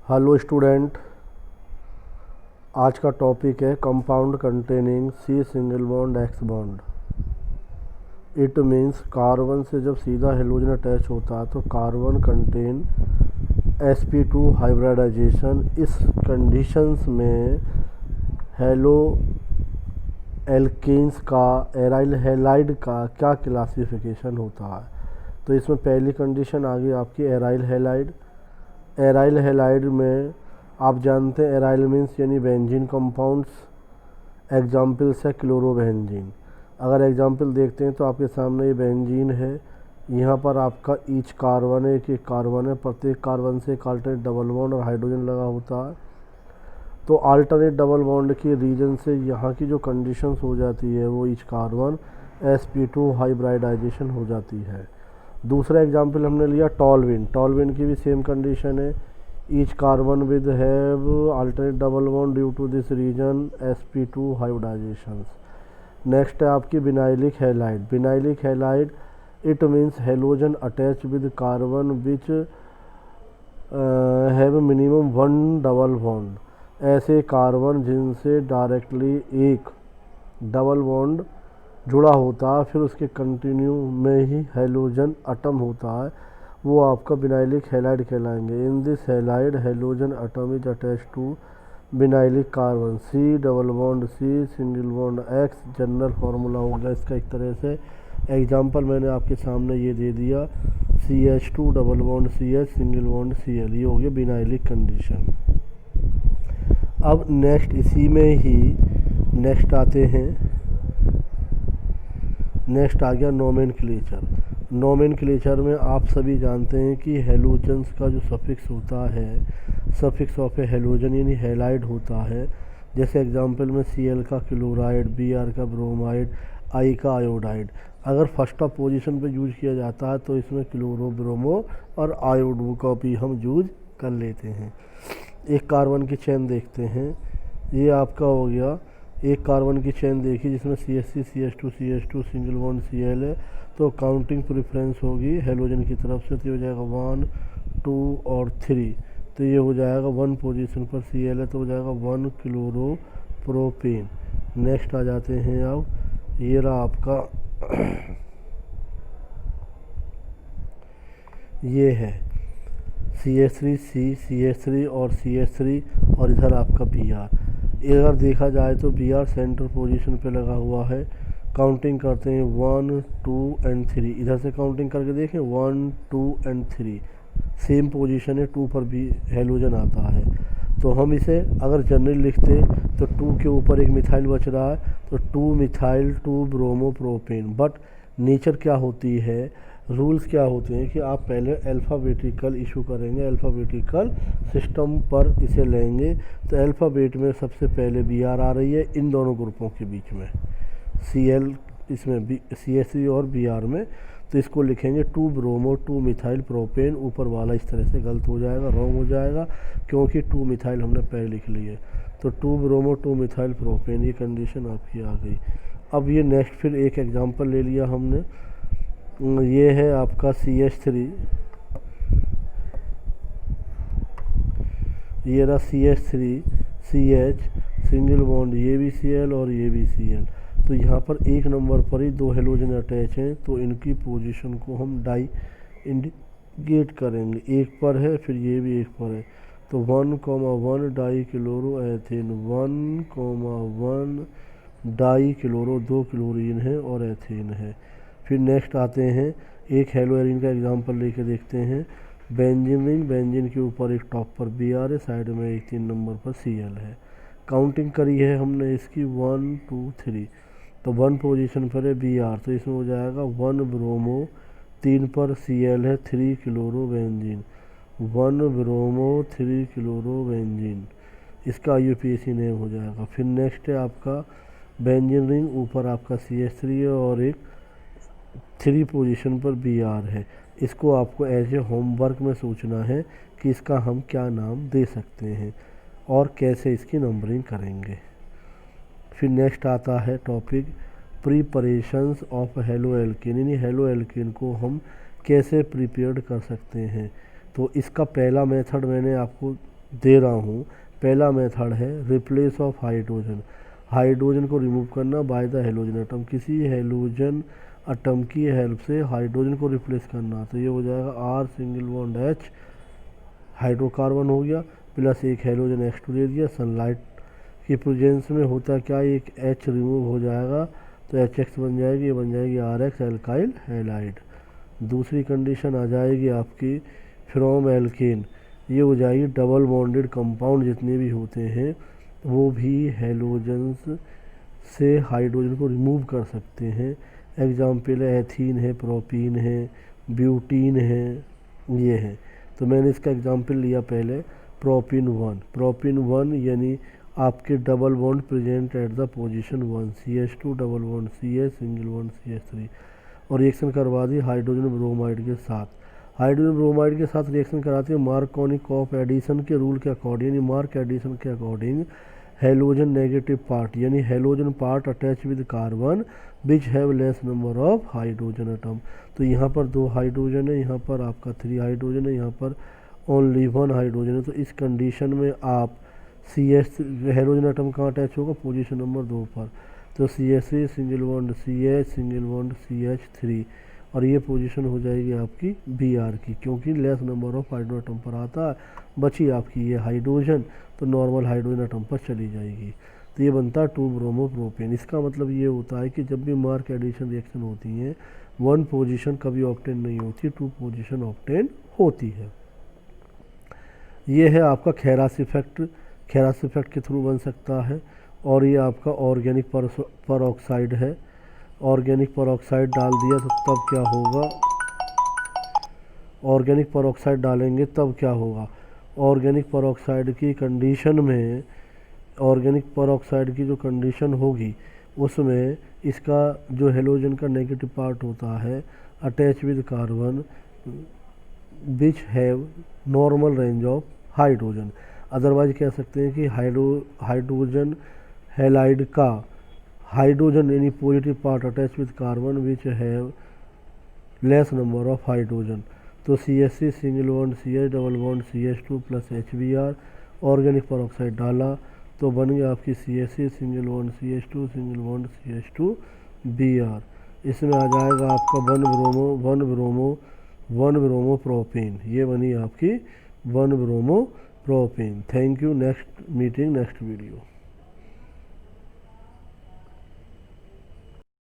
Hello student, आज का topic है compound containing C single bond X bond. It means carbon से जब सीधा हेलोजन अटैच होता है तो कार्बन कंटेन sp2 हाइब्रिडाइजेशन। इस कंडीशंस में हेलो एल्केन्स का एराइल हैलाइड का क्या क्लासिफिकेशन होता है। तो इसमें पहली कंडीशन आ गई आपकी एराइल हैलाइड। एराइल हैलाइड में आप जानते हैं एराइल मीन्स यानी बेंजीन कंपाउंड्स। एग्जाम्पल्स है क्लोरोबेंजीन। अगर एग्जाम्पल देखते हैं तो आपके सामने ये बेंजीन है, यहाँ पर आपका ईच कार्बन है, एक कार्बन है, प्रत्येक कार्बन से एक अल्टरनेट डबल बॉन्ड और हाइड्रोजन लगा होता है। तो अल्टरनेट डबल बॉन्ड के रीजन से यहाँ की जो कंडीशंस हो जाती है वो ईच कार्बन sp2 हाइब्रिडाइजेशन हो जाती है। दूसरा एग्जाम्पल हमने लिया टॉलविन। टॉलविन की भी सेम कंडीशन है, each carbon with have alternate double bond due to this reason sp2 hybridization. Next है आपकी vinylic halide. Vinylic halide it means halogen attach with carbon which have minimum 1 double bond. ऐसे carbon जिनसे directly एक double bond जुड़ा होता है फिर उसके कंटिन्यू में ही हेलोजन अटम होता है, वो आपका विनाइलिक हैलाइड कहलाएंगे। In this halide halogen atom is attach to vinylic carbon C double bond C single bond X. General formula हो गया इसका एक तरह से। एग्जाम्पल मैंने आपके सामने ये दे दिया, CH2 double bond CH single bond Cl, ये हो गया विनाइलिक कंडीशन। अब नेक्स्ट इसी में ही नेक्स्ट आते हैं, नेक्स्ट आ गया नोमेनक्लेचर। नोमेनक्लेचर में आप सभी जानते हैं कि हेलोजन्स का जो सफिक्स होता है, सफिक्स ऑफ ए हेलोजन यानी हैलाइड होता है। जैसे एग्जांपल में Cl का क्लोराइड, Br का ब्रोमाइड, I का आयोडाइड। अगर फर्स्ट ऑफ पोजीशन पे यूज किया जाता है तो इसमें क्लोरो, ब्रोमो और आयोडो का भी हम यूज कर लेते हैं। एक कार्बन की चेन देखते हैं, ये आपका हो गया एक कार्बन की चेन देखी जिसमें CH3 CH2 CH2 single bond Cl है, तो काउंटिंग प्रेफरेंस होगी हेलोजन की तरफ से, तो ये हो जाएगा 1 2 और 3। तो ये हो जाएगा 1 पोजीशन पर Cl है तो हो जाएगा 1 क्लोरो प्रोपेन। नेक्स्ट आ जाते हैं अब, ये रहा आपका ये है CH3 CH3 और CH3 और इधर आपका Br। अगर देखा जाए तो Br सेंटर पोजीशन पे लगा हुआ है। काउंटिंग करते हैं 1 2 एंड 3, इधर से काउंटिंग करके देखें 1 2 एंड 3 सेम पोजीशन है, 2 पर भी हेलोजन आता है। तो हम इसे अगर जनरल लिखते तो 2 के ऊपर एक मिथाइल बच रहा है तो 2 methyl 2 bromo propane. But nature क्या होती है, रूल्स क्या होते हैं कि आप पहले अल्फ़ाबेटिकल इशू करेंगे, अल्फ़ाबेटिकल सिस्टम पर इसे लेंगे। तो अल्फ़ाबेट में सबसे पहले Br आ रही है इन दोनों ग्रुपों के बीच में, Cl इसमें CH3 और Br में, तो इसको लिखेंगे 2 ब्रोमो 2 मिथाइल प्रोपेन। ऊपर वाला इस तरह से गलत हो जाएगा, रॉन्ग हो जाएगा, क्योंकि 2 मिथाइल हमने पहले लिख ली है। तो 2 ब्रोमो 2 मिथाइल प्रोपेन, ये कंडीशन आपकी आ गई। अब ये नेक्स्ट फिर एक एग्जांपल ले लिया हमने, ये है आपका CH3, ये रहा CH3 CH सिंगल बॉन्ड, ये भी Cl और ये भी Cl। तो यहाँ पर एक नंबर पर ही 2 हेलोजन अटैच हैं, तो इनकी पोजीशन को हम डाई इंडिकेट करेंगे। एक पर है फिर ये भी एक पर है, तो 1,1 die chloro ethane, 1,1 die chloro, 2 chlorine है और एथेन है। फिर नेक्स्ट आते हैं, एक हेलो एरिन का एग्जांपल लेके देखते हैं। बेंजीन रिंग, बेंजीन के ऊपर एक टॉप पर Br है, साइड में एक 3 नंबर पर Cl है। काउंटिंग करी है हमने इसकी 1 2 3, तो 1 पोजीशन पर है Br, तो इसमें हो जाएगा 1 ब्रोमो, 3 पर Cl है, 3 chloro benzene, 1 bromo 3 chloro benzene, इसका IUPAC नेम हो जाएगा। फिर नेक्स्ट है आपका बेंजीन रिंग, ऊपर आपका CH3 है और एक 3 पोजीशन पर Br है। इसको आपको एज ए होमवर्क में सोचना है कि इसका हम क्या नाम दे सकते हैं और कैसे इसकी नंबरिंग करेंगे। फिर नेक्स्ट आता है topic preparations of halo alkane, यानी हेलो एल्केन को हम कैसे प्रिपेयर्ड कर सकते हैं। तो इसका पहला मेथड मैंने आपको दे रहा हूँ। पहला मेथड है रिप्लेस ऑफ हाइड्रोजन। हाइड्रोजन को रिमूव करना बाय द हेलोजन एटम, किसी हेलोजन एटम की हेल्प से हाइड्रोजन को रिप्लेस करना। तो ये हो जाएगा R single bond H, hydrocarbon हो गया, प्लस एक हेलोजन एक्स2 दे दिया। सनलाइट की प्रेजेंस में होता क्या, एक एच रिमूव हो जाएगा तो एच एक्स बन जाएगी, ये बन जाएगी आर एक्स एल्काइल हैलाइड। दूसरी कंडीशन आ जाएगी आपकी फ्रॉम एल्केन, ये हो जाएगी डबल बॉन्डेड कंपाउंड जितने भी होते हैं वो भी हेलोजन्स से हाइड्रोजन को रिमूव कर सकते हैं। एग्जाम्पल है एथीन है, प्रोपीन है, ब्यूटीन है, ये है। तो मैंने इसका एग्जाम्पल लिया पहले प्रोपीन 1। प्रोपीन 1 यानी आपके double bond present at the position 1, CH2 double bond CH single bond CH3, और रिएक्शन करवा दी हाइड्रोजन ब्रोमाइड के साथ। हाइड्रोजन ब्रोमाइड के साथ रिएक्शन कराती है मार्कोनिक ऑफ एडिशन के रूल के अकॉर्डिंग, यानी मार्क एडिशन के अकॉर्डिंग हेलोजन नेगेटिव पार्ट यानी halogen part attach with carbon which have less number of hydrogen atom. तो यहाँ पर 2 हाइड्रोजन है, यहाँ पर आपका 3 हाइड्रोजन है, यहाँ पर ओनली 1 हाइड्रोजन है। तो इस कंडीशन में आप CH हेलोजन एटम कहाँ अटैच होगा, पोजीशन नंबर 2 पर। तो CH3 single bond CH single bond CH3, और ये पोजीशन हो जाएगी आपकी Br की, क्योंकि less number of hydrogen atom पर आता है। बची आपकी ये हाइड्रोजन, तो नॉर्मल हाइड्रोजन एटम पर चली जाएगी। तो ये बनता है 2 ब्रोमो प्रोपेन। इसका मतलब ये होता है कि जब भी मार्क एडिशन रिएक्शन होती है 1 पोजीशन कभी ऑब्टेन नहीं होती, 2 पोजीशन ऑब्टेन होती है। ये है आपका खेरास इफेक्ट, खेरास इफेक्ट के थ्रू बन सकता है। और ये आपका ऑर्गेनिक परऑक्साइड है। ऑर्गेनिक परऑक्साइड डाल दिया तो तब क्या होगा, ऑर्गेनिक परऑक्साइड डालेंगे तब क्या होगा, ऑर्गेनिक परऑक्साइड की कंडीशन में, ऑर्गेनिक परऑक्साइड की जो कंडीशन होगी उसमें इसका जो हेलोजन का नेगेटिव पार्ट होता है attach with carbon which have normal range of hydrogen. Otherwise कह सकते हैं कि हाइड्रोजन हैलाइड का हाइड्रोजन यानी positive part attach with carbon which have less number of hydrogen. तो CH3 single bond CH double bond CH2 plus HBr, organic peroxide डाला तो बन गया आपकी CH3 single bond CH2 single bond CH2 Br। इसमें आ जाएगा आपका 1 ब्रोमो प्रोपेन, ये बनी आपकी 1 bromo propane. Thank you. Next meeting next video.